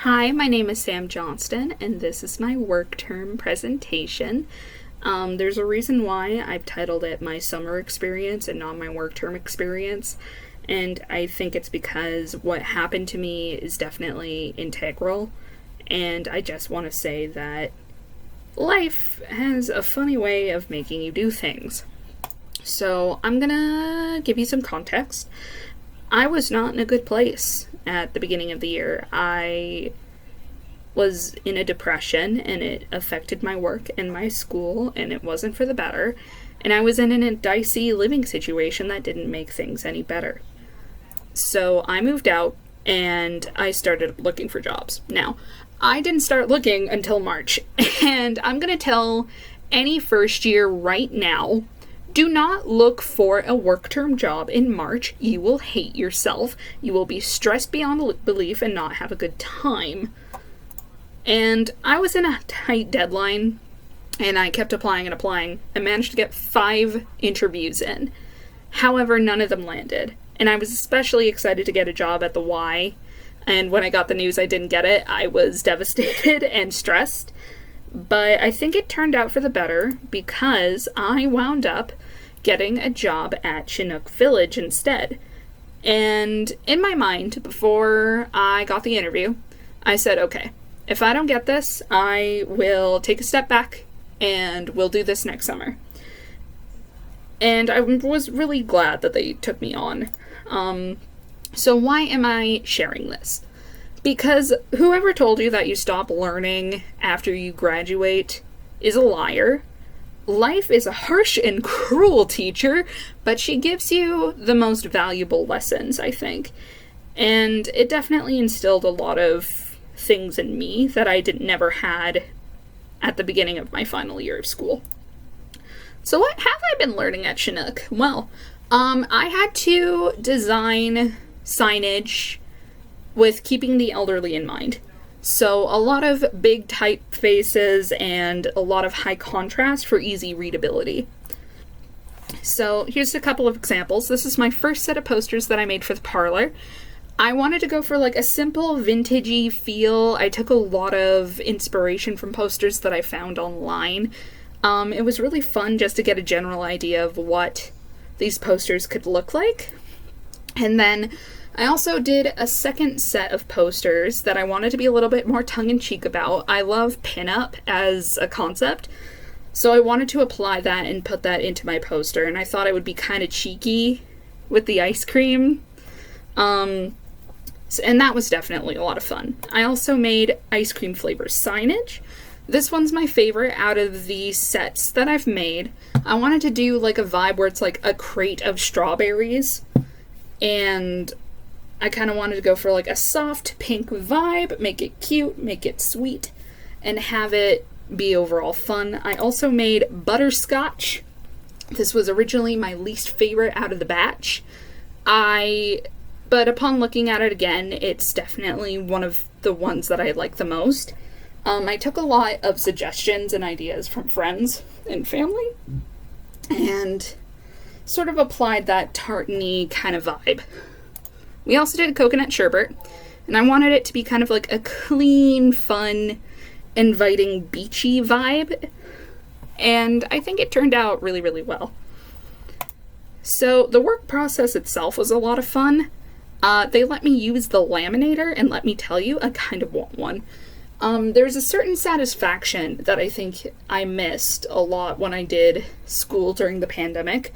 Hi, my name is Sam Johnston, and this is my work term presentation. There's a reason why I've titled it my summer experience and not my work term experience, and I think it's because what happened to me is definitely integral, and I just want to say that life has a funny way of making you do things. So I'm gonna give you some context. I was not in a good place at the beginning of the year. I was in a depression, and it affected my work and my school, and it wasn't for the better. And I was in a dicey living situation that didn't make things any better. So I moved out, and I started looking for jobs. Now, I didn't start looking until March, and I'm gonna tell any first year right now, do not look for a work term job in March. You will hate yourself. You will be stressed beyond belief and not have a good time. And I was in a tight deadline, and I kept applying and applying. I managed to get 5 interviews in. However, none of them landed. And I was especially excited to get a job at the Y. And when I got the news I didn't get it, I was devastated and stressed. But I think it turned out for the better because I wound up getting a job at Chinook Village instead. And in my mind, before I got the interview, I said, okay, if I don't get this, I will take a step back and we'll do this next summer. And I was really glad that they took me on. So why am I sharing this? Because whoever told you that you stop learning after you graduate is a liar. Life is a harsh and cruel teacher, but she gives you the most valuable lessons, I think. And it definitely instilled a lot of things in me that I never had at the beginning of my final year of school. So what have I been learning at Chinook? Well, I had to design signage with keeping the elderly in mind. So a lot of big typefaces and a lot of high contrast for easy readability. So here's a couple of examples. This is my first set of posters that I made for the parlor. I wanted to go for like a simple vintagey feel. I took a lot of inspiration from posters that I found online. It was really fun just to get a general idea of what these posters could look like. And then I also did a second set of posters that I wanted to be a little bit more tongue-in-cheek about. I love pinup as a concept, so I wanted to apply that and put that into my poster, and I thought it would be kind of cheeky with the ice cream. And that was definitely a lot of fun. I also made ice cream flavor signage. This one's my favorite out of the sets that I've made. I wanted to do like a vibe where it's like a crate of strawberries, and I kind of wanted to go for like a soft pink vibe, make it cute, make it sweet, and have it be overall fun. I also made butterscotch. This was originally my least favorite out of the batch. But upon looking at it again, it's definitely one of the ones that I like the most. I took a lot of suggestions and ideas from friends and family, and sort of applied that tartany kind of vibe. We also did a coconut sherbet, and I wanted it to be kind of like a clean, fun, inviting, beachy vibe, and I think it turned out really, really well. So the work process itself was a lot of fun. They let me use the laminator, and let me tell you, I kind of want one. There's a certain satisfaction that I think I missed a lot when I did school during the pandemic.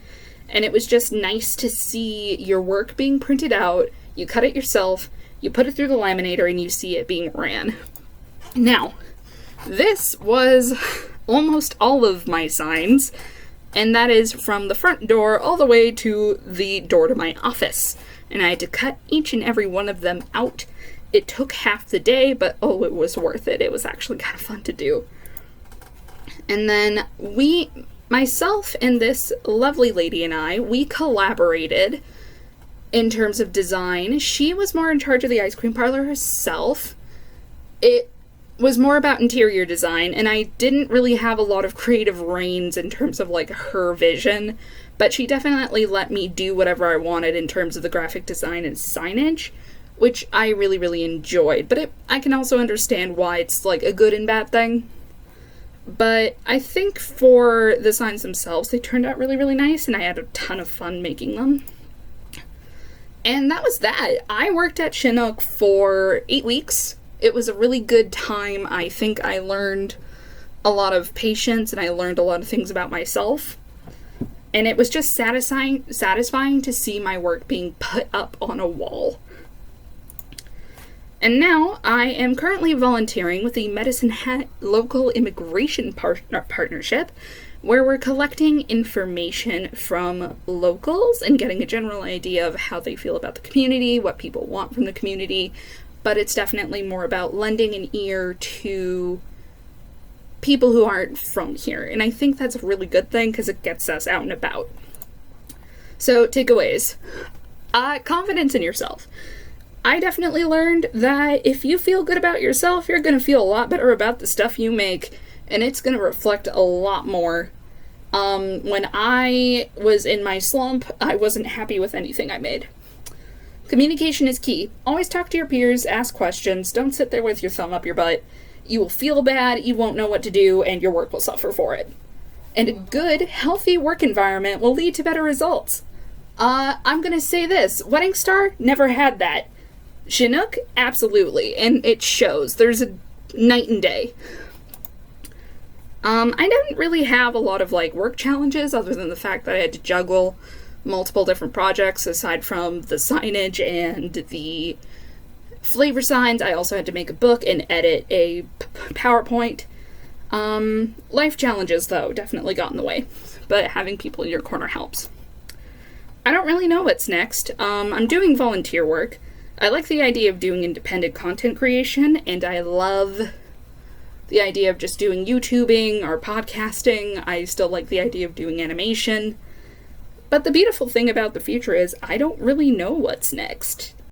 And it was just nice to see your work being printed out, you cut it yourself, you put it through the laminator, and you see it being ran. Now, this was almost all of my signs, and that is from the front door all the way to the door to my office. And I had to cut each and every one of them out. It took half the day, but oh, it was worth it. It was actually kind of fun to do. And then myself and this lovely lady and I, we collaborated in terms of design. She was more in charge of the ice cream parlor herself. It was more about interior design, and I didn't really have a lot of creative reins in terms of like her vision, but she definitely let me do whatever I wanted in terms of the graphic design and signage. which I really, really enjoyed. But I can also understand why it's like a good and bad thing. But I think for the signs themselves, they turned out really, really nice, and I had a ton of fun making them. And that was that. I worked at Chinook for 8 weeks. It was a really good time. I think I learned a lot of patience, and I learned a lot of things about myself. And it was just satisfying to see my work being put up on a wall. And now I am currently volunteering with the Medicine Hat Local Immigration Partnership, where we're collecting information from locals and getting a general idea of how they feel about the community, what people want from the community, but it's definitely more about lending an ear to people who aren't from here, and I think that's a really good thing because it gets us out and about. So, takeaways. Confidence in yourself. I definitely learned that if you feel good about yourself, you're going to feel a lot better about the stuff you make, and it's going to reflect a lot more. When I was in my slump, I wasn't happy with anything I made. Communication is key. Always talk to your peers, ask questions, don't sit there with your thumb up your butt. You will feel bad, you won't know what to do, and your work will suffer for it. And a good, healthy work environment will lead to better results. I'm gonna say this, Weddingstar never had that. Chinook, absolutely, and it shows. There's a night and day. I didn't really have a lot of, work challenges, other than the fact that I had to juggle multiple different projects, aside from the signage and the flavor signs. I also had to make a book and edit a PowerPoint. Life challenges, though, definitely got in the way, but having people in your corner helps. I don't really know what's next. I'm doing volunteer work. I like the idea of doing independent content creation, and I love the idea of just doing YouTubing or podcasting. I still like the idea of doing animation. But the beautiful thing about the future is I don't really know what's next.